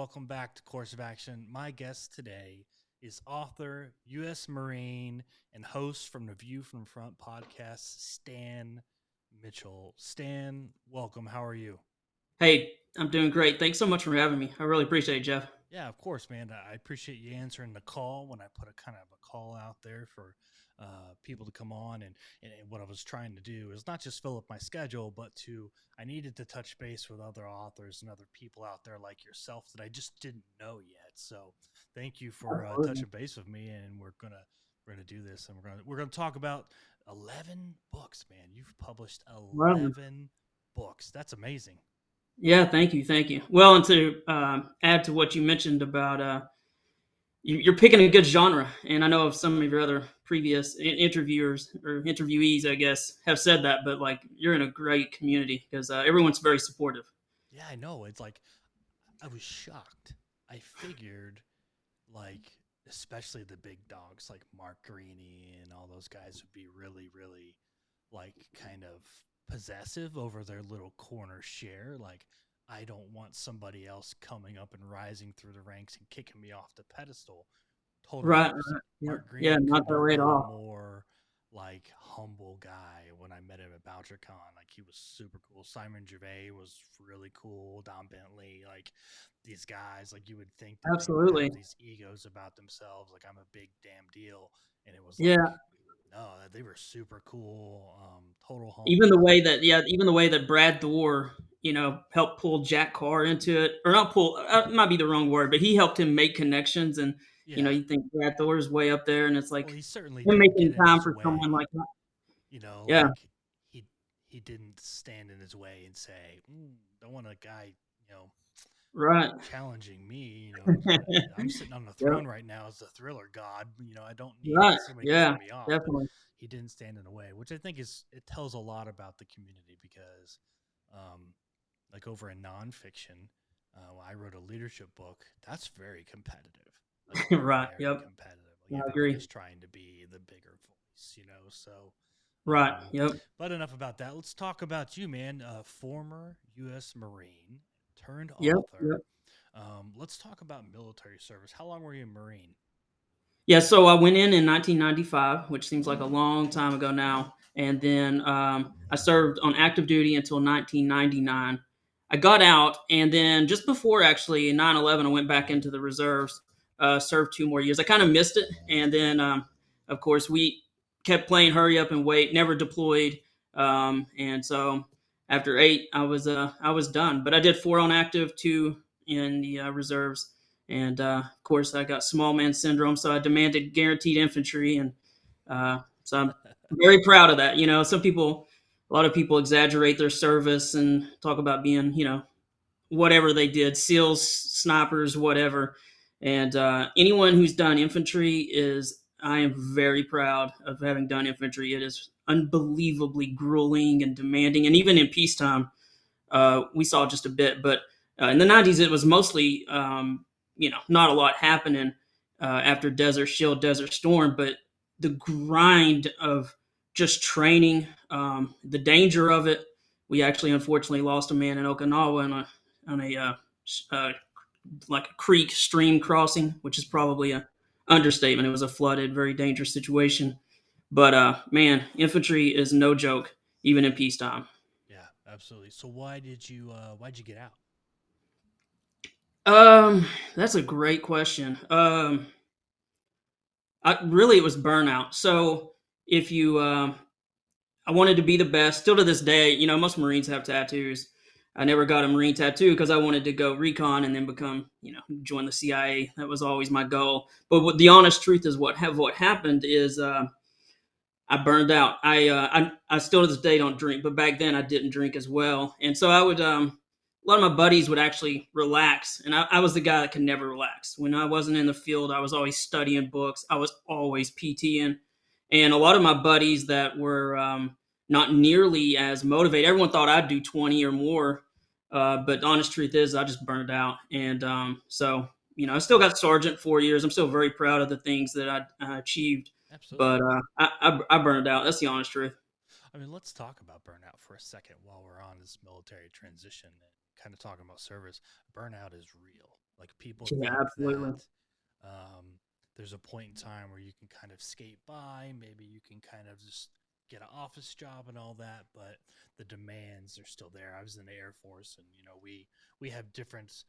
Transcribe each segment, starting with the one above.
welcome back to Course of Action. My guest today is author, U.S. Marine, and host from the View from Front podcast, Stan Mitchell. Stan, welcome. How are you? Hey, I'm doing great. Thanks so much for having me. I really appreciate it, Jeff. Yeah, of course, man. I appreciate you answering the call when I put a kind of a call out there for people to come on. And what I was trying to do is not just fill up my schedule, but I needed to touch base with other authors and other people out there like yourself that I just didn't know yet. So thank you for Absolutely. touching base with me. And we're gonna do this, and we're gonna talk about 11 books, man. You've published Well, 11 books. That's amazing. yeah, thank you. Well, and to add to what you mentioned about you're picking a good genre, and I know of some of your other previous interviewers or interviewees, I guess, have said that, but like you're in a great community because everyone's very supportive. Yeah, I know. It's like I was shocked. I figured, like, especially the big dogs like Mark Greeny and all those guys would be really, really, like, kind of possessive over their little corner share. Like, I don't want somebody else coming up and rising through the ranks and kicking me off the pedestal. Totally Right, opposite. right. Yeah, Mark yeah, Greeny not couldn't that have way at been a all. more like humble guy when I met him at BoucherCon. Like he was super cool. Simon Gervais was really cool. Don Bentley, like these guys, like you would think that they would have Absolutely. these egos about themselves, like I'm a big damn deal. And it was like, Yeah, no, they were super cool, total even the humble. way that even the way that Brad Thor, helped pull Jack Carr into it, or not pull, might be the wrong word, but he helped him make connections, and Yeah. you think Brad Thor is way up there, and it's Well, like he certainly him didn't get making in time his for someone way. like that. Yeah, Like he he didn't stand in his way and say, don't want a guy, you know, right. challenging me. I'm sitting on the Yep. throne right now as the thriller god. I don't need Right. somebody Yeah. kicking me off. But Definitely. he didn't stand in the way, which I think it tells a lot about the community because, um, like over in nonfiction, I wrote a leadership book. That's very competitive, like Right. very Yep. competitive. Like I everybody's agree. trying to be the bigger voice. So, Right. Yep. but enough about that. Let's talk about you, man. Former U.S. Marine turned Yep. Yep. author. Let's talk about military service. How long were you a Marine? Yeah. So I went in 1995, which seems like a long time ago now, and then I served on active duty until 1999. I got out, and then just before actually 9/11, I went back into the reserves. Served 2 more years. I kind of missed it, and then of course we kept playing hurry up and wait. Never deployed, and so after 8, I was done. But I did 4 on active, 2 in the reserves, and of course I got small man syndrome, so I demanded guaranteed infantry, and so I'm very proud of that. A lot of people exaggerate their service and talk about being, whatever they did, SEALs, snipers, whatever. And anyone who's done infantry I am very proud of having done infantry. It is unbelievably grueling and demanding. And even in peacetime, we saw just a bit. But in the 90s, it was mostly, not a lot happening after Desert Shield, Desert Storm. But the grind of just training, the danger of it. We actually, unfortunately, lost a man in Okinawa on a uh, like a creek stream crossing, which is probably a understatement. It was a flooded, very dangerous situation. But man, infantry is no joke, even in peacetime. Yeah, absolutely. So why'd you get out? That's a great question. Really, it was burnout. So if you, I wanted to be the best. Still to this day, most Marines have tattoos. I never got a Marine tattoo because I wanted to go recon and then become, join the CIA. That was always my goal. But the honest truth is what happened is I burned out. I still to this day don't drink, but back then I didn't drink as well, and so I would a lot of my buddies would actually relax, and I was the guy that could never relax. When I wasn't in the field, I was always studying books. I was always PTing, and a lot of my buddies that were not nearly as motivated. Everyone thought I'd do 20 or more, but the honest truth is I just burned out, and so I still got sergeant 4 years. I'm still very proud of the things that I achieved, Absolutely. but I burned out. That's the honest truth. I mean, let's talk about burnout for a second while we're on this military transition and kind of talking about service. Burnout is real. Like people Yeah, think absolutely. that there's a point in time where you can kind of skate by, maybe you can kind of just get an office job and all that, but the demands are still there. I was in the Air Force, and we have different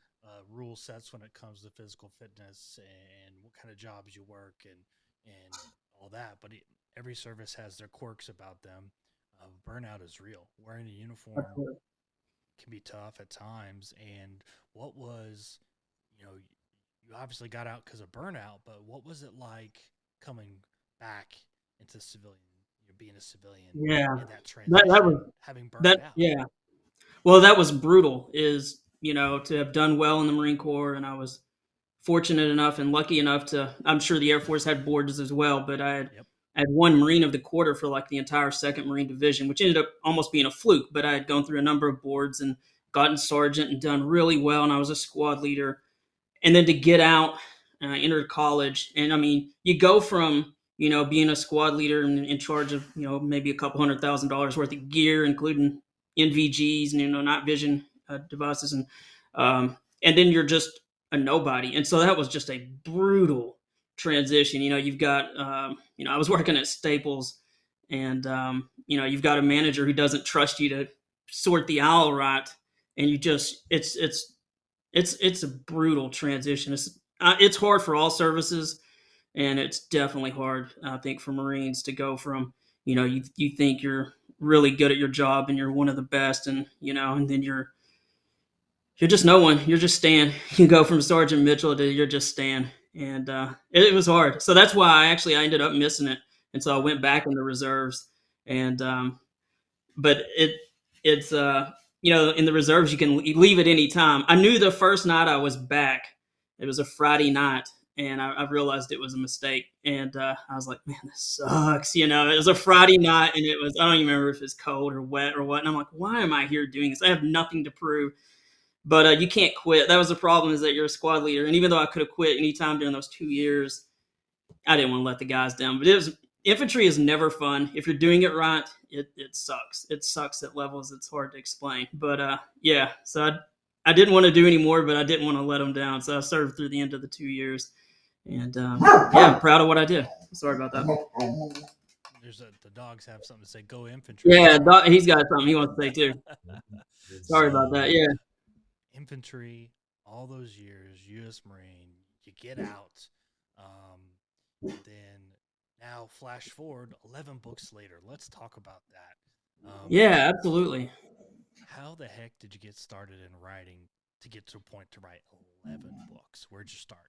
rule sets when it comes to physical fitness and what kind of jobs you work and all that. But every service has their quirks about them. Burnout is real. Wearing a uniform Absolutely. can be tough at times. And what was, you obviously got out because of burnout, but what was it like coming back into civilian, being a civilian Yeah, in that that transition, was having burned that. out? Yeah, well, that was brutal. Is to have done well in the Marine Corps, and I was fortunate enough and lucky enough to. I'm sure the Air Force had boards as well, but Yep. I had won Marine of the Quarter for like the entire Second Marine Division, which ended up almost being a fluke. But I had gone through a number of boards and gotten sergeant and done really well, and I was a squad leader. And then to get out, enter college, and I mean, you go from being a squad leader and in charge of maybe a couple $100,000 worth of gear, including NVGs and night vision devices, and then you're just a nobody, and so that was just a brutal transition. You've got I was working at Staples, and you've got a manager who doesn't trust you to sort the aisle right, and you just it's a brutal transition. It's hard for all services, and it's definitely hard, I think, for Marines to go from you think you're really good at your job and you're one of the best, and and then you're just no one. You're just Stan. You go from Sergeant Mitchell to you're just Stan, and it was hard. So that's why I ended up missing it, and so I went back in the reserves, and but it's in the reserves you can leave at any time. I knew the first night I was back, it was a Friday night, and I realized it was a mistake, and I was like, man, this sucks. It was a Friday night, and it was, I don't even remember if it's cold or wet or what, and I'm like, why am I here doing this? I have nothing to prove. But you can't quit. That was the problem, is that you're a squad leader, and even though I could have quit anytime during those 2 years, I didn't want to let the guys down. But infantry is never fun. If you're doing it right, it sucks. It sucks at levels it's hard to explain. But yeah, so I didn't want to do anymore, but I didn't want to let them down. So I served through the end of the 2 years, and yeah, I'm proud of what I did. Sorry about that. The dogs have something to say. Go infantry. Yeah, That's right. he's got something he wants to say too. Sorry about that. So Yeah, infantry, all those years, U.S. Marine, you get out, and then now flash forward 11 books later. Let's talk about that. yeah, absolutely. How the heck did you get started in writing to get to a point to write 11 books? Where'd you start?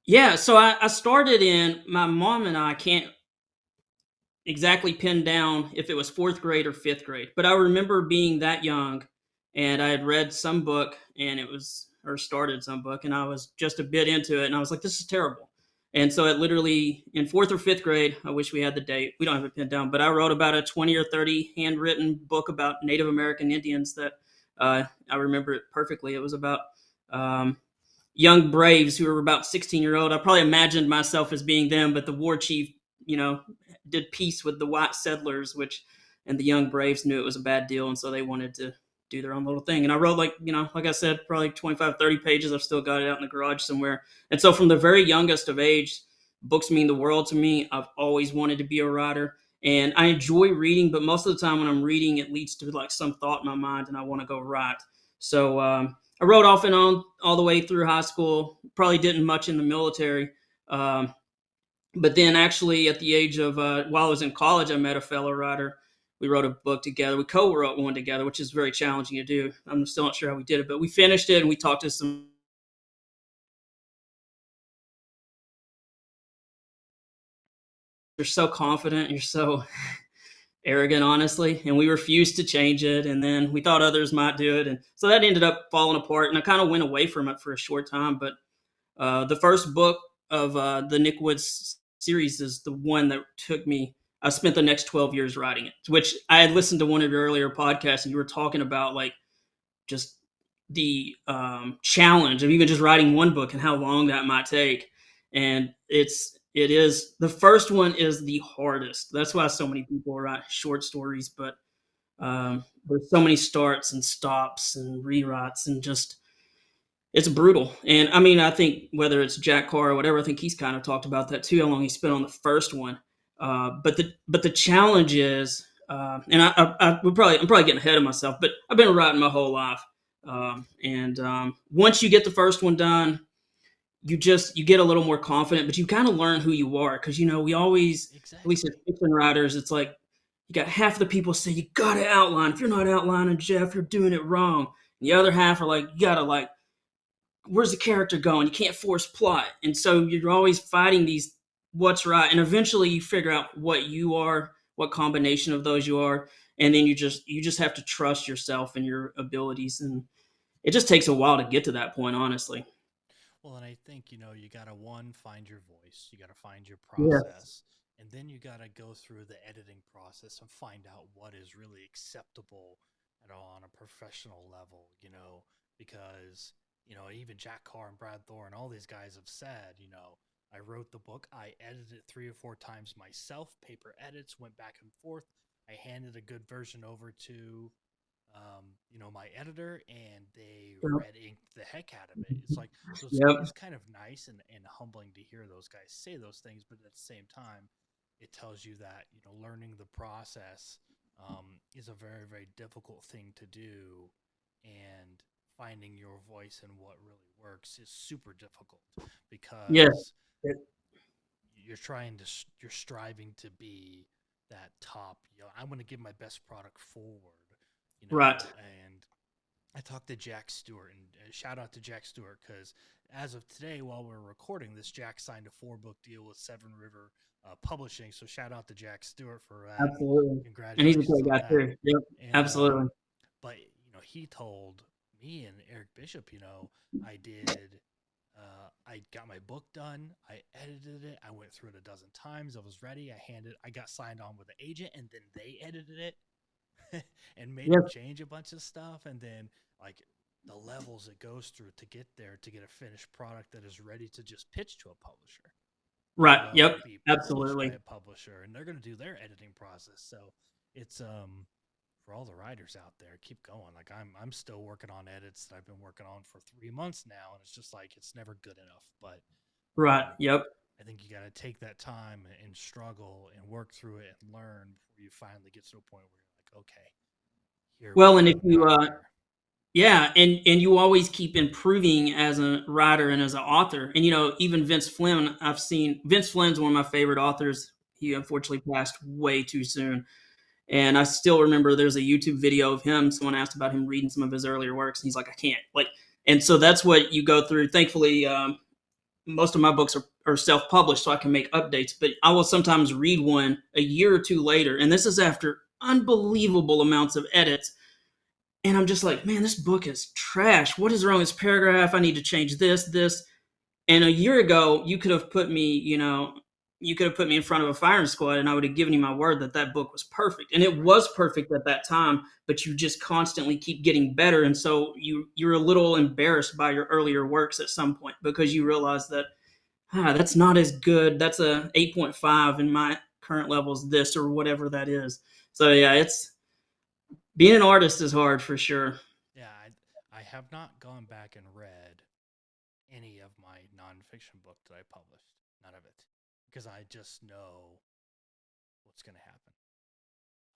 Yeah, so I started in, my mom and I can't exactly pin down if it was fourth grade or fifth grade, but I remember being that young, and I had read some book, and it was, or started some book, and I was just a bit into it, and I was like, this is terrible. And so it literally, in fourth or fifth grade, I wish we had the date, we don't have it pinned down, but I wrote about a 20 or 30 handwritten book about Native American Indians that I remember it perfectly. It was about um, young braves who were about 16-year-old. I probably imagined myself as being them, but the war chief, you know, did peace with the white settlers, and the young braves knew it was a bad deal, and so they wanted to do their own little thing. And I wrote, like, like I said, probably 25, 30 pages. I've still got it out in the garage somewhere. And so from the very youngest of age, books mean the world to me. I've always wanted to be a writer, and I enjoy reading, but most of the time when I'm reading, it leads to like some thought in my mind, and I want to go write. So I wrote off and on all the way through high school. Probably didn't much in the military. Um, but then actually at the age of while I was in college, I met a fellow writer. We wrote a book together. We co-wrote one together, which is very challenging to do. I'm still not sure how we did it, but we finished it, and we talked to some. You're so confident. You're so arrogant, honestly, and we refused to change it. And then we thought others might do it, and so that ended up falling apart. And I kind of went away from it for a short time. But the first book of the Nick Woods series is the one that took me. I spent the next 12 years writing it, which I had listened to one of your earlier podcasts, and you were talking about like just the challenge of even just writing one book and how long that might take. And it is, the first one is the hardest. That's why so many people write short stories, but there's so many starts and stops and rewrites, and just It's brutal. And I mean, I think whether it's Jack Carr or whatever, I think he's kind of talked about that too, how long he spent on the first one. But the challenge is, and I'm probably getting ahead of myself, but I've been writing my whole life. And once you get the first one done, you get a little more confident, but you kind of learn who you are, because we always, at least as Exactly. fiction writers, it's like you got half the people say you gotta outline. If you're not outlining, Jeff, you're doing it wrong. And the other half are like, you gotta, like, where's the character going? You can't force plot. And so you're always fighting these what's right. And eventually you figure out what you are, what combination of those you are. And then you just have to trust yourself and your abilities. And it just takes a while to get to that point, honestly. Well, and I think, you got to one, find your voice, you got to find your Yes. process, and then you got to go through the editing process and find out what is really acceptable on a professional level, because, even Jack Carr and Brad Thor and all these guys have said, I wrote the book, I edited it 3 or 4 times myself, paper edits, went back and forth. I handed a good version over to my editor, and they red inked the heck out of it. It's like, so it's Yep. kind of nice and humbling to hear those guys say those things, but at the same time, it tells you that, learning the process is a very, very difficult thing to do, and finding your voice and what really works is super difficult Yeah. because you're striving to be that top. I want to give my best product forward, Right. and I talked to Jack Stewart, and shout out to Jack Stewart, because as of today, while we're recording this, Jack signed a 4-book deal with Seven River Publishing. So shout out to Jack Stewart for that, and Absolutely. And he's a congratulations great on guy that. too. Yep. And Absolutely. but he told me and Eric Bishop, I did. I got my book done. I edited it. I went through it a dozen times. I was ready. I got signed on with an agent, and then they edited it and made him Yep. change a bunch of stuff. And then, like, the levels it goes through to get there, to get a finished product that is ready to just pitch to a publisher, Right. Yep. be published by Absolutely. a publisher, and they're going to do their editing process. So it's for all the writers out there, keep going. Like, I'm still working on edits that I've been working on for 3 months now, and it's just like it's never good enough. But Right. um, Yep. I think you got to take that time and struggle and work through it and learn before you finally get to a point where you're like, okay, here we Well, and go, if we you got there. yeah, and you always keep improving as a writer and as an author. And even Vince Flynn, I've seen Vince Flynn's one of my favorite authors. He Yeah. unfortunately passed way too soon. And I still remember there's a YouTube video of him. Someone asked about him reading some of his earlier works, and he's like, I can't. Like, and so that's what you go through. Thankfully, most of my books are self published, so I can make updates. But I will sometimes read one a year or two later, and this is after unbelievable amounts of edits. And I'm just like, man, this book is trash. What is wrong with this paragraph? I need to change this. And a year ago, you could have put me in front of a firing squad, and I would have given you my word that that book was perfect, and it Right. was perfect at that time. But you just constantly keep getting better, and so you're a little embarrassed by your earlier works at some point, because you realize that that's not as good. That's a 8.5, and my current level is this, or whatever that is. So yeah, it's being an artist is hard for sure. Yeah, I have not gone back and read any of my nonfiction book that I published. None of it. Because I just know what's going to happen.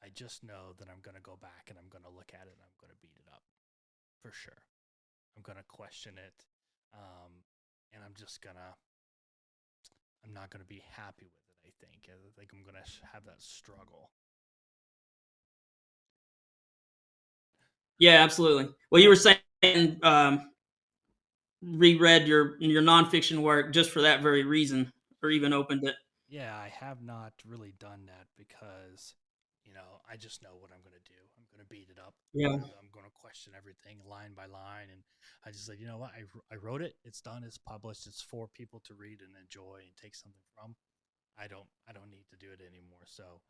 I just know that I'm going to go back and I'm going to look at it and I'm going to beat it up for sure. I'm going to question it. And I'm not going to be happy with it, I think. I think I'm going to have that struggle. Yeah, absolutely. Well, you were saying reread your nonfiction work just for that very reason, or even opened it. Yeah, I have not really done that because, I just know what I'm going to do. I'm going to beat it up. Yeah. I'm going to question everything line by line. And I just said, you know what? I wrote it. It's done. It's published. It's for people to read and enjoy and take something from. I don't need to do it anymore. So,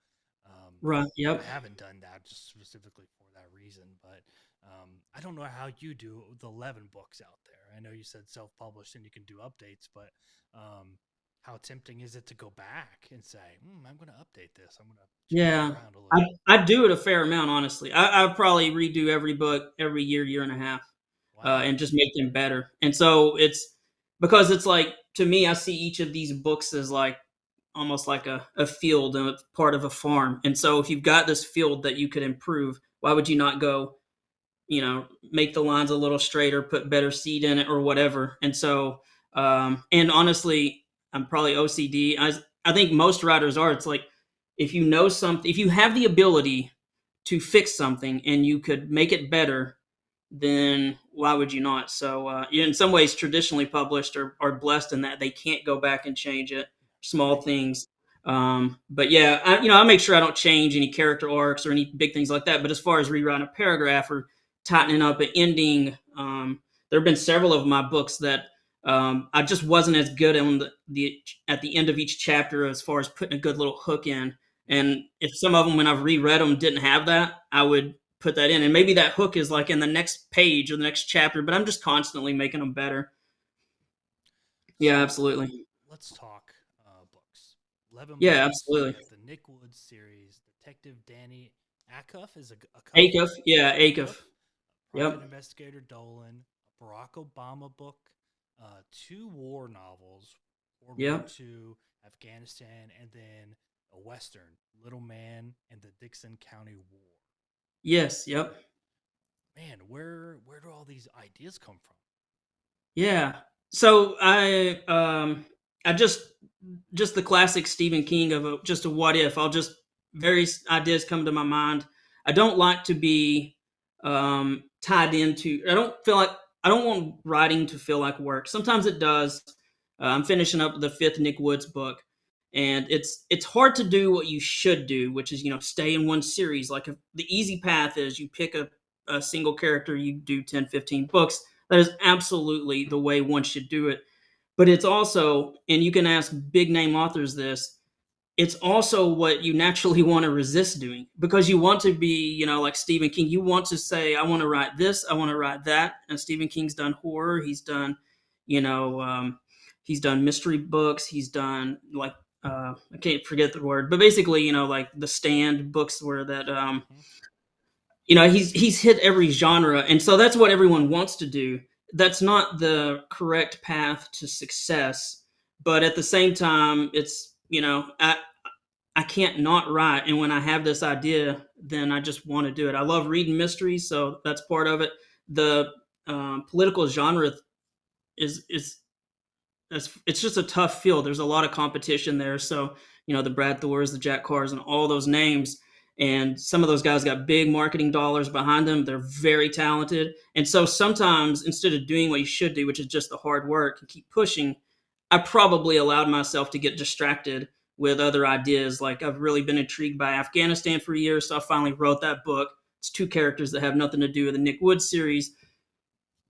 um, Right. I Yep. haven't done that just specifically for that reason. But I don't know how you do the 11 books out there. I know you said self-published and you can do updates, but how tempting is it to go back and say, I'm going to update this. I'm going to change it Yeah. around a I little. I do it a fair amount, honestly. I probably redo every book every year, year and a half. Wow. and just make them better. And so it's because it's like, to me, I see each of these books as like almost like a field and it's part of a farm. And so if you've got this field that you could improve, why would you not go, make the lines a little straighter, put better seed in it or whatever? And so, and honestly, I'm probably OCD. I think most writers are. It's like, if you know something, if you have the ability to fix something and you could make it better, then why would you not? So, in some ways, traditionally published are blessed in that they can't go back and change it, small Right. things. But yeah, I make sure I don't change any character arcs or any big things like that. But as far as rewriting a paragraph or tightening up an ending, there have been several of my books that I just wasn't as good on the at the end of each chapter as far as putting a good little hook in. Right. And if some of them, when I've reread them, didn't have that, I would put that in. And maybe that hook is like in the next page or the next chapter, but I'm just constantly making them better. Yeah, So absolutely. let's talk books. 11 Yeah, books. You absolutely. got the Nick Woods series, Detective Danny Acuff is a cuff? Acuff. Yeah, Acuff, Acuff. Private Yep. Investigator Dolan, a Barack Obama book, two war novels, World War Yep. II, Afghanistan, and then a Western, Little Man and the Dixon County War. Yes. Yep. Man, where do all these ideas come from? Yeah. So I just the classic Stephen King of just a what if. I'll just various ideas come to my mind. I don't like to be tied into. I don't want writing to feel like work. Sometimes it does. I'm finishing up the fifth Nick Woods book, and it's hard to do what you should do, which is stay in one series. Like, if the easy path is you pick a single character, you do 10, 15 books. That is absolutely the way one should do it. But it's also, and you can ask big name authors this, it's also what you naturally want to resist doing, because you want to be, like Stephen King. You want to say, I want to write this, I want to write that. And Stephen King's done horror. You know, um, he's done mystery books. He's done like, I can't forget the word, but basically, like the Stand books where that, Hmm. he's hit every genre, and so that's what everyone wants to do. That's not the correct path to success, but at the same time, it's I can't not write, and when I have this idea, then I just want to do it. I love reading mysteries, so that's part of it. The political genre is it's just a tough field. There's a lot of competition there. So, the Brad Thors, the Jack Carrs, and all those names. And some of those guys got big marketing dollars behind them. They're very talented. And so sometimes, instead of doing what you should do, which is just the hard work and keep pushing, I probably allowed myself to get distracted with other ideas. Like, I've really been intrigued by Afghanistan for years. So I finally wrote that book. It's two characters that have nothing to do with the Nick Wood series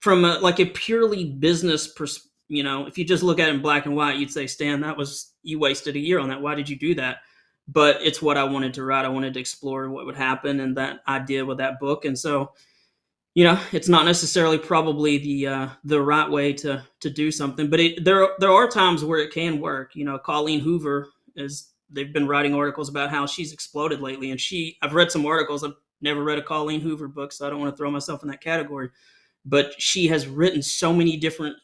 from like a purely business perspective. If you just look at it in black and white, you'd say, Stan, you wasted a year on that. Why did you do that? But it's what I wanted to write. I wanted to explore what would happen and that idea with that book. And so, it's not necessarily probably the right way to do something, but there are times where it can work. Colleen Hoover is they've been writing articles about how she's exploded lately, and I've read some articles. I've never read a Colleen Hoover book, so I don't want to throw myself in that category, but she has written so many different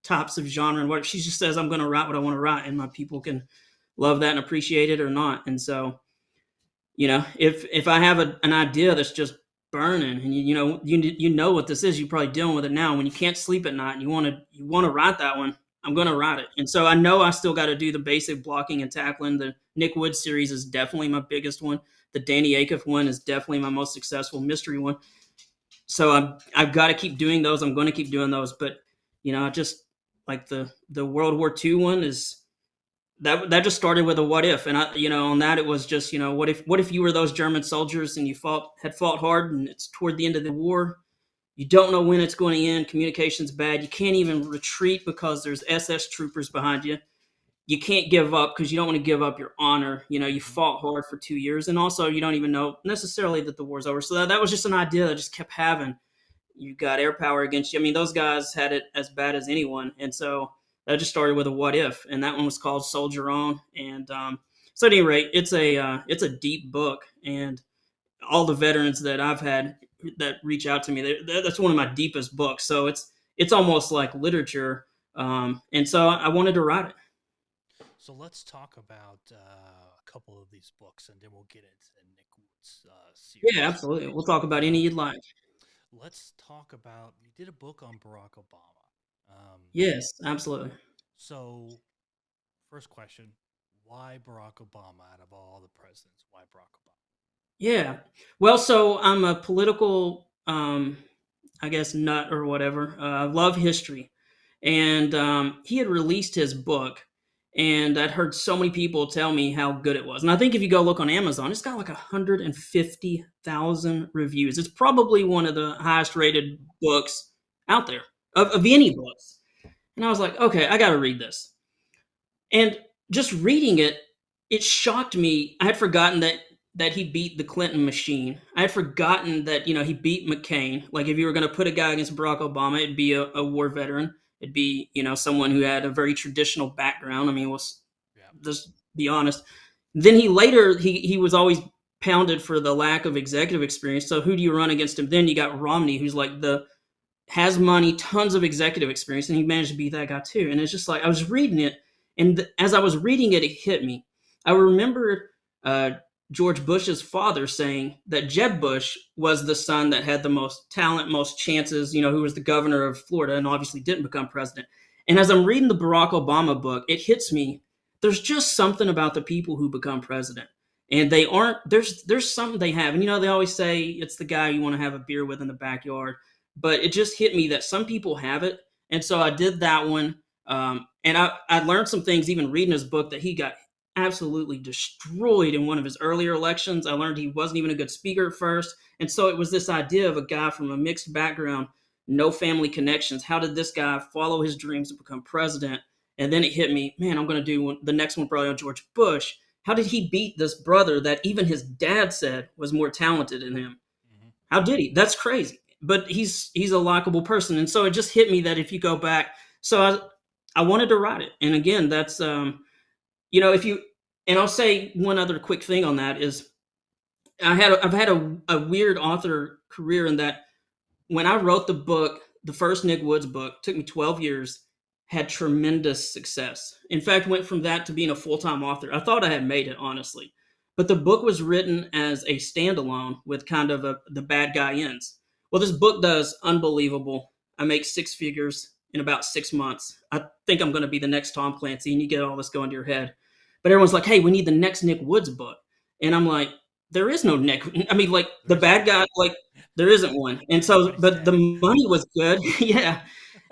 types of genre and what she just says, I'm going to write what I want to write, and my people can love that and appreciate it or not. And so, if I have an idea that's just burning, and you know what this is, you're probably dealing with it now. When you can't sleep at night and you want to write that one, I'm going to write it. And so I know I still got to do the basic blocking and tackling. The Nick Wood series is definitely my biggest one. The Danny Acuff one is definitely my most successful mystery one. So I've got to keep doing those. I'm going to keep doing those. But I just like the World War II one is that just started with a what if, and on that it was just what if you were those German soldiers and you had fought hard, and it's toward the end of the war. You don't know when it's going to end. Communication's bad. You can't even retreat because there's SS troopers behind you. You can't give up because you don't want to give up your honor. You Hmm. fought hard for 2 years, and also you don't even know necessarily that the war's over. So that was just an idea that I just kept having. You got air power against you. I mean, those guys had it as bad as anyone, and so that just started with a what if, and that one was called Soldier On. And so at any rate, it's a deep book, and all the veterans that I've had that reach out to me. That's one of my deepest books. So it's almost like literature. And so I wanted to write it. So let's talk about a couple of these books, and then we'll get into the Nick Woods Yeah, series. absolutely. We'll talk about any Um, you'd like. let's talk about you did a book on Barack Obama. Um, Yes, absolutely. so first question: why Barack Obama out of all the presidents? Why Barack Obama? Yeah. Well, so I'm a political, I guess, nut or whatever. I love history. And he had released his book, and I'd heard so many people tell me how good it was. And I think if you go look on Amazon, it's got like 150,000 reviews. It's probably one of the highest rated books out there of any books. And I was like, okay, I got to read this. And just reading it, it shocked me. I had forgotten that he beat the Clinton machine. I had forgotten that he beat McCain. Like if you were going to put a guy against Barack Obama, it'd be a war veteran. It'd be someone who had a very traditional background. I mean, let's Yeah. just be honest. Then he was always pounded for the lack of executive experience. So who do you run against him? Then you got Romney, who's like the has money, tons of executive experience, and he managed to beat that guy too. And it's just like I was reading it, and as I was reading it, it hit me. I remember uh, George Bush's father saying that Jeb Bush was the son that had the most talent, most chances, who was the governor of Florida and obviously didn't become president. And as I'm reading the Barack Obama book, it hits me. There's just something about the people who become president. And they aren't, there's something they have. And they always say it's the guy you want to have a beer with in the backyard, but it just hit me that some people have it. And so I did that one. And I learned some things even reading his book that he got absolutely destroyed in one of his earlier elections. I learned he wasn't even a good speaker at first. And so it was this idea of a guy from a mixed background, no family connections. How did this guy follow his dreams to become president? And then it hit me, man, I'm going to do the next one probably on George Bush. How did he beat this brother that even his dad said was more talented than him? Mm-hmm. How did he? That's crazy. But he's a likable person, and so it just hit me that if you go back, so I wanted to write it, and again, that's if you and I'll say one other quick thing on that is I've had a weird author career in that when I wrote the book, the first Nick Woods book, took me 12 years, had tremendous success. In fact, went from that to being a full-time author. I thought I had made it, honestly. But the book was written as a standalone with kind of the bad guy ends. Well, this book does unbelievable. I make six figures in about 6 months. I think I'm going to be the next Tom Clancy, and you get all this going to your head. But everyone's like, hey, we need the next Nick Woods book. And I'm like, there is no Nick. I mean, like the There's bad no guy, like there isn't one. And so, everybody's but the dead. money was good. Yeah.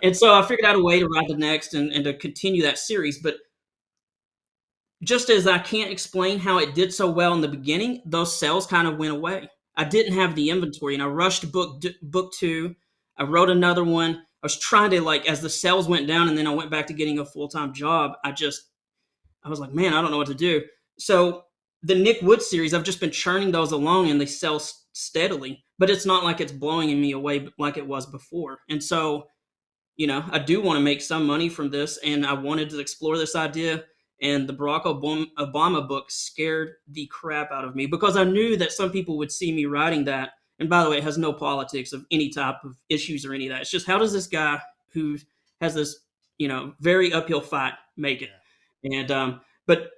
And so I figured out a way to write the next and to continue that series. But just as I can't explain how it did so well in the beginning, those sales kind of went away. I didn't have the inventory, and I rushed book two. I wrote another one. I was trying to like as the sales went down, and then I went back to getting a full time job. I was like, man, I don't know what to do. So the Nick Wood series, I've just been churning those along, and they sell steadily. But it's not like it's blowing me away like it was before. And so I do want to make some money from this, and I wanted to explore this idea. And the Barack Obama book scared the crap out of me because I knew that some people would see me writing that. And by the way, it has no politics of any type of issues or any of that. It's just how does this guy who has this, very uphill fight make it? Yeah. And but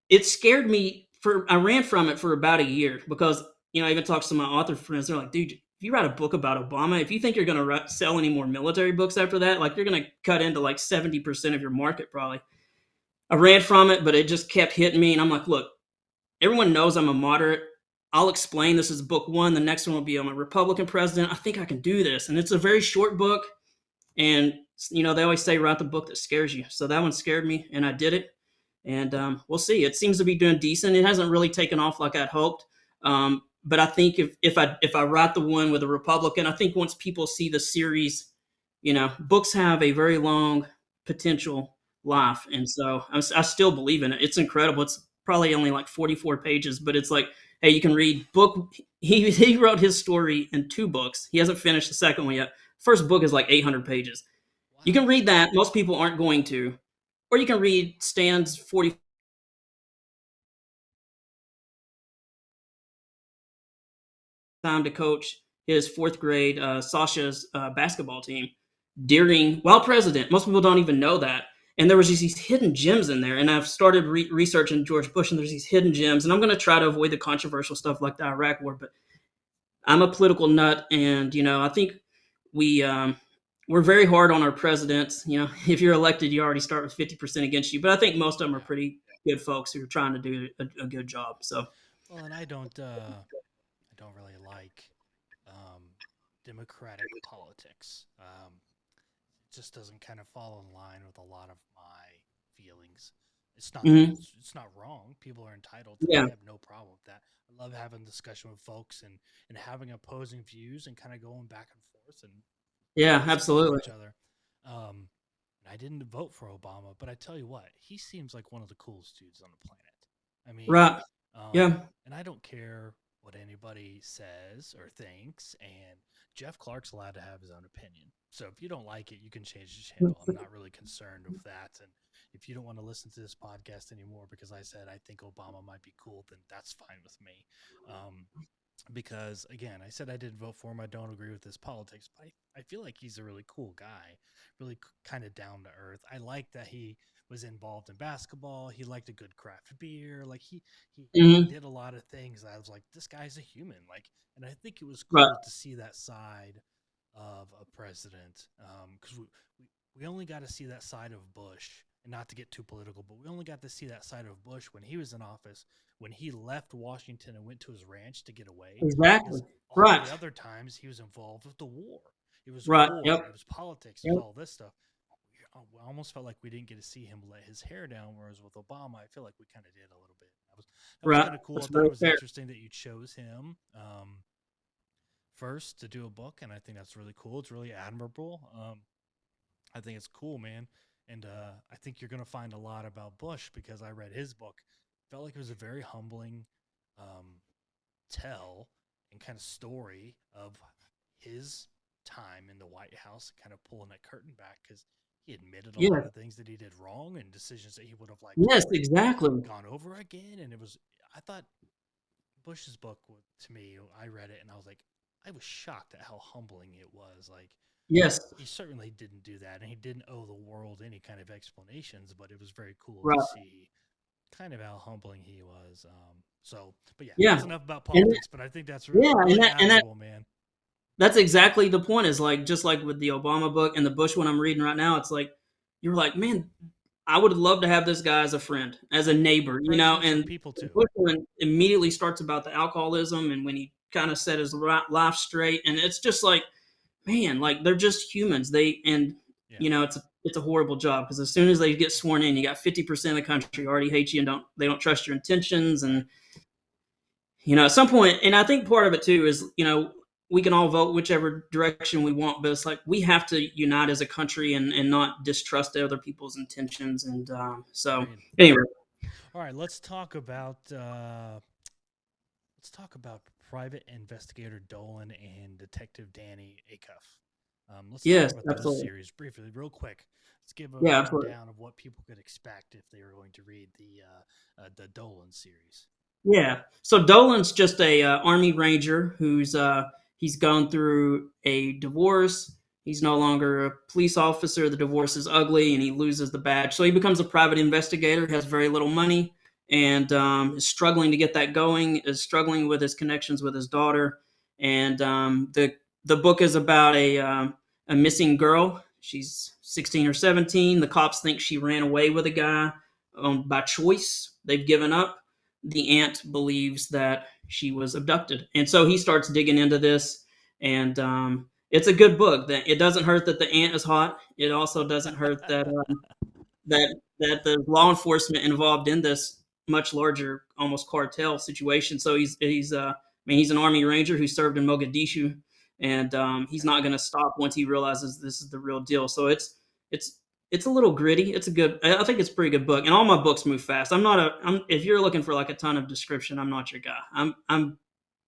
it scared me I ran from it for about a year because I even talked to my author friends. They're like, dude, if you write a book about Obama, if you think you're going to sell any more military books after that, like you're going to cut into like 70% of your market probably. I ran from it, but it just kept hitting me, and I'm like, look, everyone knows I'm a moderate. I'll explain this is book one. The next one will be I'm a Republican president. I think I can do this, and it's a very short book. And they always say write the book that scares you. So that one scared me, and I did it. And we'll see. It seems to be doing decent. It hasn't really taken off like I'd hoped. But I think if I write the one with a Republican, I think once people see the series, books have a very long potential life, and so I still believe in it. It's incredible. It's probably only like 44 pages, but it's like, hey, you can read book. He wrote his story in 2 books. He hasn't finished the second one yet. First book is like 800 pages. You Wow. can read that. Most people aren't going to. Or you can read Stan's 40 time to coach his fourth grade Sasha's basketball team while president. Most people don't even know that. And there was these hidden gems in there. And I've started researching George Bush, and there's these hidden gems. And I'm going to try to avoid the controversial stuff like the Iraq War. But I'm a political nut, and I think we we're very hard on our presidents. If you're elected, you already start with 50% against you. But I think most of them are Yeah. pretty good folks who are trying to do a good job. So Well, and I don't really like um, democratic politics. It just doesn't kind of fall in line with a lot of my feelings. It's not that mhm. it's not wrong. People are entitled to that. Yeah, I have no problem with that. I love having discussion with folks and having opposing views and kind of going back and forth and yeah, disagreeing with absolutely. each other. Um, and I didn't vote for Obama, but I tell you what, he seems like one of the coolest dudes on the planet. I mean, Right. Yeah. and I don't care what anybody says or thinks. And Jeff Clark's allowed to have his own opinion. So if you don't like it, you can change the channel. I'm not really concerned with that. And if you don't want to listen to this podcast anymore because I said I think Obama might be cool, then that's fine with me. Um, because again, I said I didn't vote for him. I don't agree with his politics, but I feel like he's a really cool guy, really kind of down to earth. I like that he was involved in basketball. He liked a good craft beer. Like he Hmm. did a lot of things. I was like, this guy's a human. Like, and I think it was Right. cool to see that side of a president because we only got to see that side of Bush. And not to get too political, but we only got to see that side of Bush when he was in office, when he left Washington and went to his ranch to get away, Exactly. because all Right. the other times he was involved with the war. It was Right. war, it Yep. was politics, it was Yep. all this stuff. I almost felt like we didn't get to see him let his hair down, whereas with Obama, I feel like we kind of did a little bit. That was Right. kind of cool. I That's thought very it was fair. interesting that you chose him first to do a book, and I think that's really cool. It's really admirable. I think it's cool, man. And I think you're going to find a lot about Bush because I read his book. Felt like it was a very humbling um, tell and kind of story of his time in the White House, kind of pulling that curtain back because he admitted a lot Yeah. of things that he did wrong and decisions that he would have liked to have Yes. Exactly. gone over again. And it was, I thought Bush's book to me, I read it and I was like, I was shocked at how humbling it was. Like, Yes. he certainly didn't do that, and he didn't owe the world any kind of explanations. But it was very cool to Right. see kind of how humbling he was. But yeah, that's Yeah. enough about And politics. But I think that's yeah, really and that admirable, man. that's exactly the point. Is like just like with the Obama book and the Bush one I'm reading right now. It's like you're like, man, I would love to have this guy as a friend, as a neighbor, Presidents are And people the too. Bush one immediately starts about the alcoholism and when he kind of set his life straight, and it's just like, man, like they're just humans. Yeah, It's a horrible job because as soon as they get sworn in, you got 50% of the country already hates you and don't trust your intentions. right. And at some point, and I think part of it too is we can all vote whichever direction we want, but it's like we have to unite as a country and not distrust other people's intentions. And so Agreed. anyway, All right, let's talk about Private Investigator Dolan and Detective Danny Acuff. Let's talk yes, about those absolutely, series briefly, real quick. Let's give a yeah, absolutely. rundown of what people could expect if they were going to read the Dolan series. Yeah. So Dolan's just a army ranger who's he's gone through a divorce. He's no longer a police officer. The divorce is ugly, and he loses the badge. So he becomes a private investigator. Has very little money, and is struggling to get that going. Is struggling with his connections with his daughter. And the book is about a missing girl. She's 16 or 17. The cops think she ran away with a guy by choice. They've given up. The aunt believes that she was abducted, and so he starts digging into this. And it's a good book. That it doesn't hurt that the aunt is hot. It also doesn't hurt that the law enforcement involved in this much larger, almost cartel situation. So he's an army ranger who served in Mogadishu, and he's Okay. not going to stop once he realizes this is the real deal. So it's it's a little gritty. It's a good. I think it's a pretty good book. And all my books move fast. I'm not a. I'm if you're looking for like a ton of description, I'm not your guy. I'm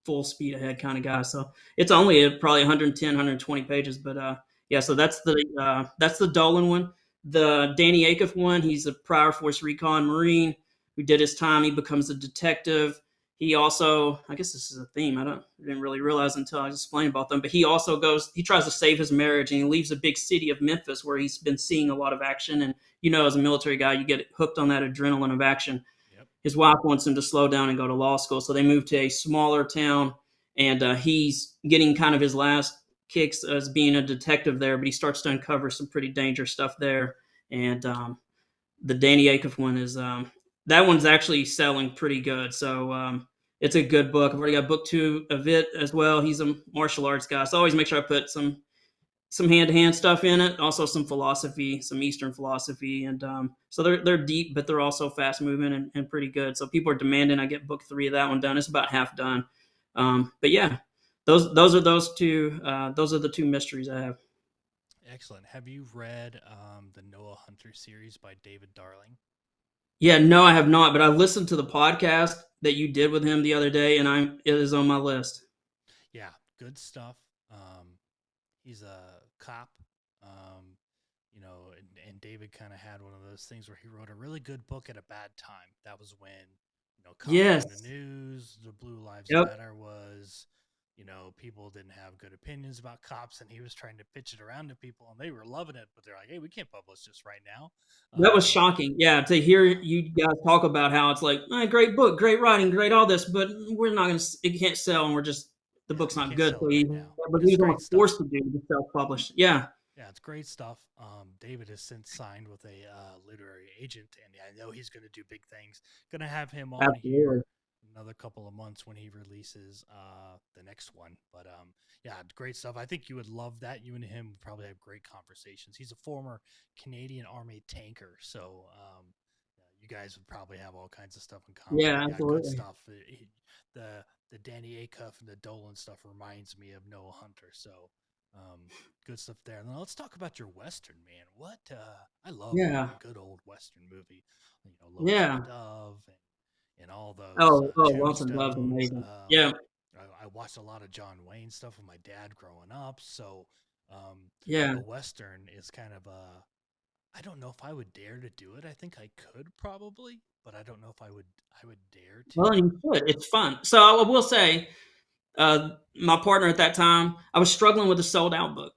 full speed ahead kind of guy. So it's only probably 110, 120 pages. But yeah. So that's the Dolan one. The Danny Acuff one. He's a prior Force Recon Marine who did his time. He becomes a detective. he also, I guess this is a theme. Didn't really realize until I was explaining about them. But he also he tries to save his marriage, and he leaves the big city of Memphis where he's been seeing a lot of action. And as a military guy, you get hooked on that adrenaline of action. Yep. His wife wants him to slow down and go to law school, so they move to a smaller town, and he's getting kind of his last kicks as being a detective there. But he starts to uncover some pretty dangerous stuff there, and the Danny Acuff one is that one's actually selling pretty good. So it's a good book. I've already got book 2 of it as well. He's a martial arts guy, so I always make sure I put some hand-to-hand stuff in it, also some philosophy, some Eastern philosophy, and so they're deep, but they're also fast-moving and pretty good. So people are demanding I get book 3 of that one done. It's about half done, but yeah, those are those two. Those are the 2 mysteries I have. Excellent. Have you read the Noah Hunter series by David Darling? Yeah, no, I have not, but I listened to the podcast that you did with him the other day, and it is on my list. Yeah, good stuff. He's a cop, um, and David kind of had one of those things where he wrote a really good book at a bad time. That was when, cops were Yes. in the news, the Blue Lives Yep. Matter was, people didn't have good opinions about cops, and he was trying to pitch it around to people, and they were loving it, but they're like, hey, we can't publish this right now. That was Um, shocking. Yeah, to hear yeah, you guys talk about how it's like, great book, great writing, great all this, but we're not going to, it can't sell, and the yeah, book's we not can't good. sell it right now. But But he it's was great almost stuff. forced to do the self-published. Yeah. Yeah, it's great stuff. David has since signed with a literary agent, and I know he's going to do big things. Going to have him on Absolutely. here another couple of months when he releases the next one. But yeah, great stuff. I think you would love that. You and him would probably have great conversations. He's a former Canadian Army tanker, so yeah, you guys would probably have all kinds of stuff in common. Yeah, But yeah, good absolutely. stuff. The Danny Acuff and the Dolan stuff reminds me of Noah Hunter. So good stuff there. And then let's talk about your Western, man. What I love Yeah. a good old Western movie. Lonesome Yeah. Dove and all those Oh, Lonesome Dove's Tombstones. amazing. Yeah. I watched a lot of John Wayne stuff with my dad growing up. So Yeah. a Western is kind of a. I don't know if I would dare to do it. I think I could probably, but I don't know if I would dare Well, to. you should. It's fun. So I will say, my partner at that time, I was struggling with a sold out book.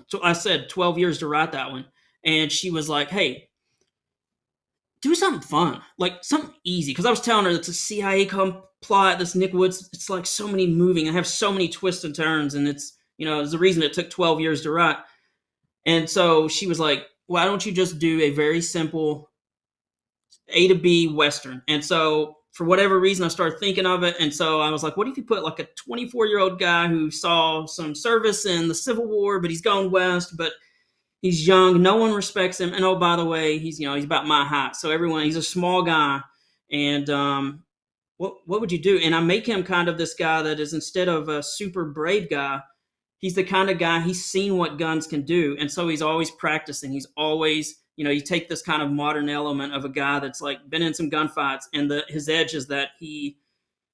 So I said 12 years to write that one. And she was like, hey, do something fun, like something easy. Because I was telling her it's a CIA plot, this Nick Woods, it's like so many moving. I have so many twists and turns. And it's the reason it took 12 years to write. And so she was like, why don't you just do a very simple A to B Western? And so for whatever reason, I started thinking of it. And so I was like, what if you put like a 24-year-old guy who saw some service in the Civil War, but he's gone west, but he's young, no one respects him. And oh, by the way, he's about my height. So he's a small guy. And what would you do? And I make him kind of this guy that is, instead of a super brave guy, he's the kind of guy, he's seen what guns can do, and so he's always practicing. He's always, you take this kind of modern element of a guy that's like been in some gunfights, and his edge is that he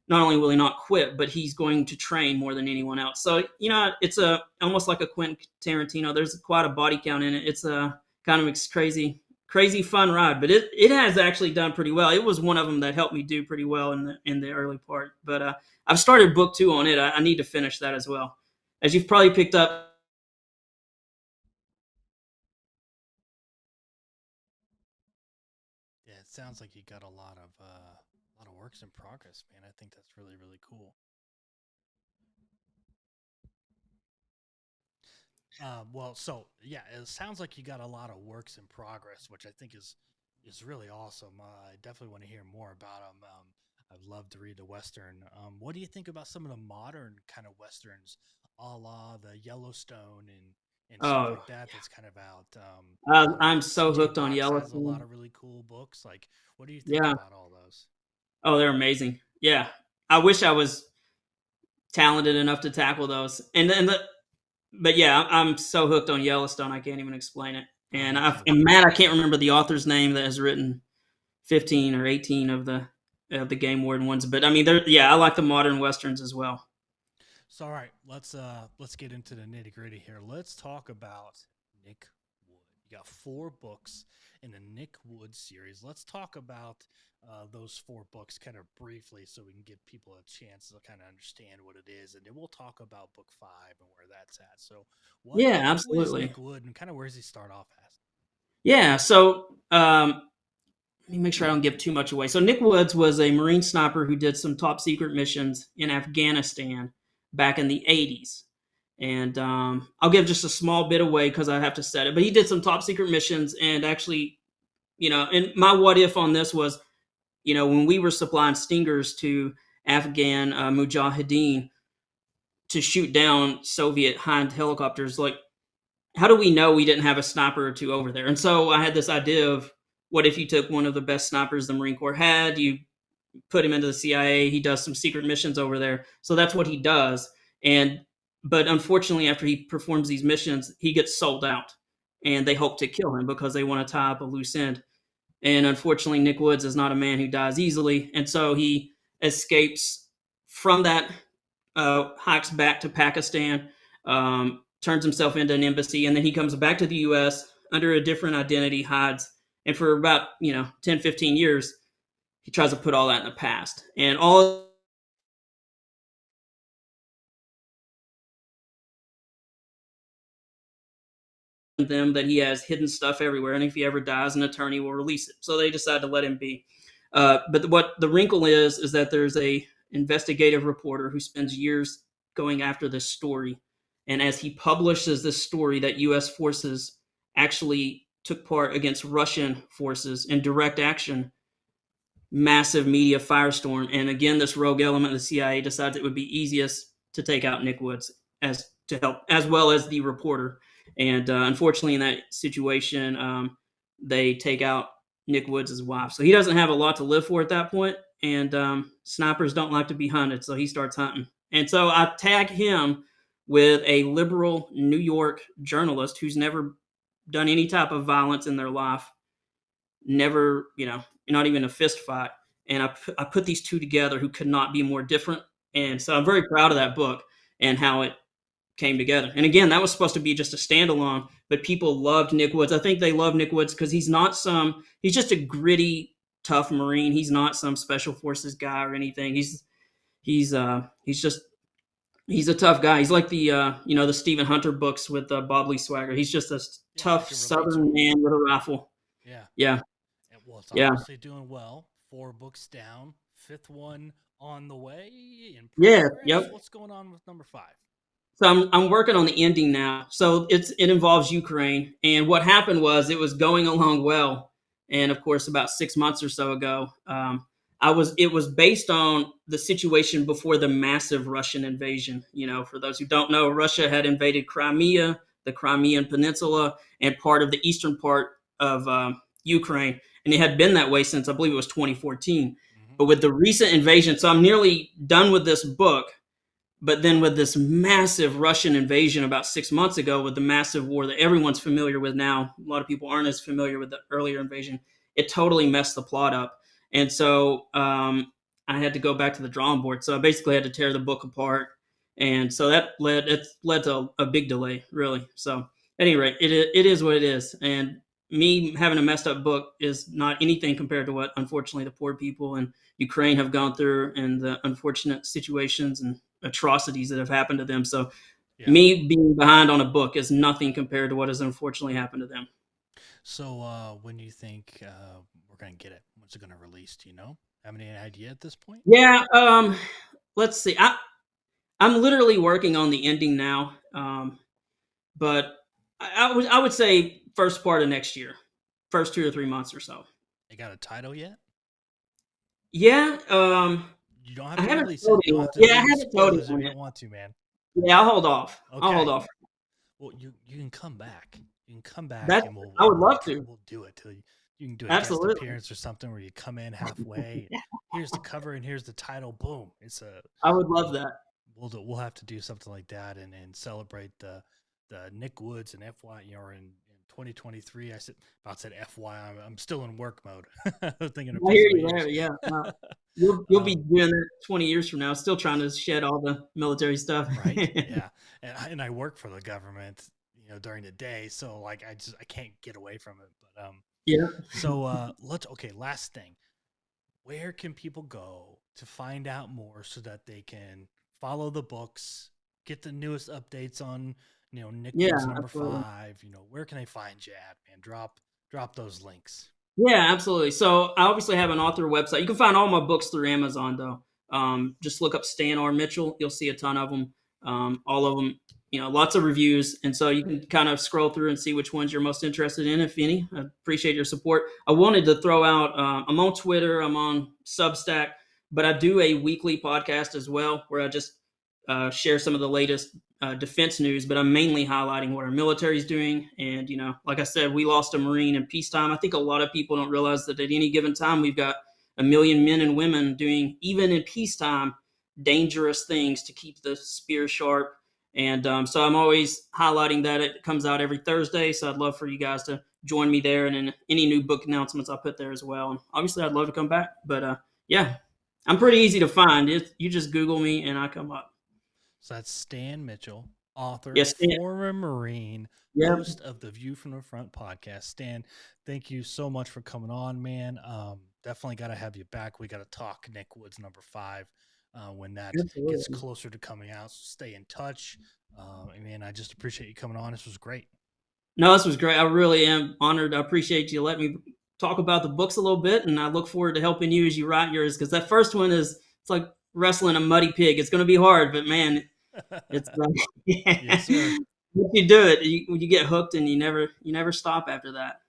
not only will he not quit, but he's going to train more than anyone else. So it's almost like a Quentin Tarantino. There's quite a body count in it. It's a kind of crazy fun ride, but it has actually done pretty well. It was one of them that helped me do pretty well in the early part. But I've started book 2 on it. I need to finish that as well. As you've probably picked up. Yeah, it sounds like you got a lot of works in progress, man. I think that's really really cool. Well, so yeah, it sounds like you got a lot of works in progress, which I think is really awesome. I definitely want to hear more about them. I'd love to read the western. What do you think about some of the modern kind of westerns, a la the Yellowstone and stuff Oh, like that? That's kind of out. I'm so C.J. hooked on Box has a lot Yellowstone. of really cool books. Like, what do you think Yeah. about all those? Oh, they're amazing. Yeah. I wish I was talented enough to tackle those. But yeah, I'm so hooked on Yellowstone, I can't even explain it. Oh, And me too. I'm mad I can't remember the author's name that has written 15 or 18 of the game warden ones. But I mean, yeah, I like the modern westerns as well. So all right, let's get into the nitty gritty here. Let's talk about Nick Wood. You got 4 books in the Nick Wood series. Let's talk about those 4 books kind of briefly so we can give people a chance to kind of understand what it is. And then we'll talk about book 5 and where that's at. So, Yeah, who is absolutely. Nick Wood and kind of where does he start off as? Yeah. So let me make sure I don't give too much away. So Nick Woods was a Marine sniper who did some top secret missions in Afghanistan back in the 80s. And I'll give just a small bit away because I have to set it. But he did some top secret missions, and actually, and my what if on this was, when we were supplying stingers to Afghan mujahideen to shoot down Soviet Hind helicopters, like, how do we know we didn't have a sniper or two over there? And so I had this idea of, what if you took one of the best snipers the Marine Corps had, you put him into the CIA, he does some secret missions over there. So that's what he does. But unfortunately, after he performs these missions, he gets sold out, and they hope to kill him because they want to tie up a loose end. And unfortunately, Nick Woods is not a man who dies easily, and so he escapes from that, hikes back to Pakistan, turns himself into an embassy, and then he comes back to the U.S. under a different identity, hides, and for about 10, 15 years, he tries to put all that in the past, and all them that he has hidden stuff everywhere, and if he ever dies, an attorney will release it. So they decide to let him be. But what the wrinkle is that there's a investigative reporter who spends years going after this story, and as he publishes this story that U.S. forces actually took part against Russian forces in direct action, massive media firestorm, and again, this rogue element of the CIA decides it would be easiest to take out Nick Woods as to help, as well as the reporter. And unfortunately, in that situation, they take out Nick Woods' wife. So he doesn't have a lot to live for at that point, and snipers don't like to be hunted, so he starts hunting. And so I tag him with a liberal New York journalist who's never done any type of violence in their life, never, not even a fist fight. And I put these two together who could not be more different. And so I'm very proud of that book and how it came together. And again, that was supposed to be just a standalone, but people loved Nick Woods. I think they love Nick Woods because he's just a gritty, tough Marine. He's not some special forces guy or anything. He's a tough guy. He's like the Stephen Hunter books with Bob Lee Swagger. He's just a Yeah, I tough can relate to Southern him. man with a rifle. Yeah. Yeah, Well, it's yeah, obviously doing well. 4 books down, 5th one on the way in yeah, progress. yep. What's going on with number 5? So I'm working on the ending now. So it involves Ukraine, and what happened was it was going along well, and of course about 6 months or so ago, it was based on the situation before the massive Russian invasion. For those who don't know, Russia had invaded Crimea, the Crimean Peninsula, and part of the eastern part of Ukraine, and it had been that way since I believe it was 2014. Mm-hmm. But with the recent invasion, so I'm nearly done with this book. But then with this massive Russian invasion about 6 months ago, with the massive war that everyone's familiar with now, a lot of people aren't as familiar with the earlier invasion, it totally messed the plot up. And so I had to go back to the drawing board. So I basically had to tear the book apart. And so it led to a big delay, really. So at any rate, it is what it is. And me having a messed up book is not anything compared to what, unfortunately, the poor people in Ukraine have gone through, and the unfortunate situations and atrocities that have happened to them. So Yeah. me being behind on a book is nothing compared to what has unfortunately happened to them. So when do you think we're going to get it? When's it going to release? Do you know? Have any idea at this point? Yeah, let's see. I'm literally working on the ending now, but I would say first part of next year, first 2 or 3 months or so. They got a title yet? Yeah, You don't have I to haven't release it. told You don't anyone. have to Yeah, I give any haven't told spoilers if anyone you yet. don't want to, man. Yeah, I'll hold off. I'll hold Okay. off. Well, you can come back. You can come back That and I would love to. we'll do it till you can do a guest Absolutely. appearance or something where you come in halfway. Here's the cover and here's the title. Boom! I would love that. We'll have to do something like that and celebrate the Nick Woods and FY. In 2023. I said FY. I'm still in work mode. Thinking of I hear fiscal you years. there. Yeah, you'll be Um, doing that 20 years from now, still trying to shed all the military stuff. right? Yeah, and I work for the government. during the day. So like I can't get away from it. But Yeah. so last thing. Where can people go to find out more so that they can follow the books, get the newest updates on, Nick Yeah, Woods number absolutely. 5? Where can I find you at, man? Drop those links. Yeah, absolutely. So I obviously have an author website. You can find all my books through Amazon, though. Just look up Stan R. Mitchell. You'll see a ton of them. All of them, lots of reviews. And so you can kind of scroll through and see which ones you're most interested in, if any. I appreciate your support. I wanted to throw out, I'm on Twitter, I'm on Substack, but I do a weekly podcast as well where I just share some of the latest defense news, but I'm mainly highlighting what our military is doing. And, like I said, we lost a Marine in peacetime. I think a lot of people don't realize that at any given time, we've got a million men and women doing, even in peacetime, dangerous things to keep the spear sharp. And so I'm always highlighting that. It comes out every Thursday. So I'd love for you guys to join me there. And then any new book announcements I put there as well. And obviously, I'd love to come back. But yeah, I'm pretty easy to find. You just Google me and I come up. So that's Stan Mitchell, author, Yes, Stan. former Marine, Yeah. host of the View from the Front podcast. Stan, thank you so much for coming on, man. Definitely got to have you back. We got to talk Nick Woods number 5 when that gets Absolutely. closer to coming out. So stay in touch. Man, I just appreciate you coming on. This was great. No, this was great. I really am honored. I appreciate you letting me talk about the books a little bit, and I look forward to helping you as you write yours, because that first one it's like wrestling a muddy pig. It's going to be hard, but man, it's Yes, sir. if you do it, you get hooked, and you never stop after that.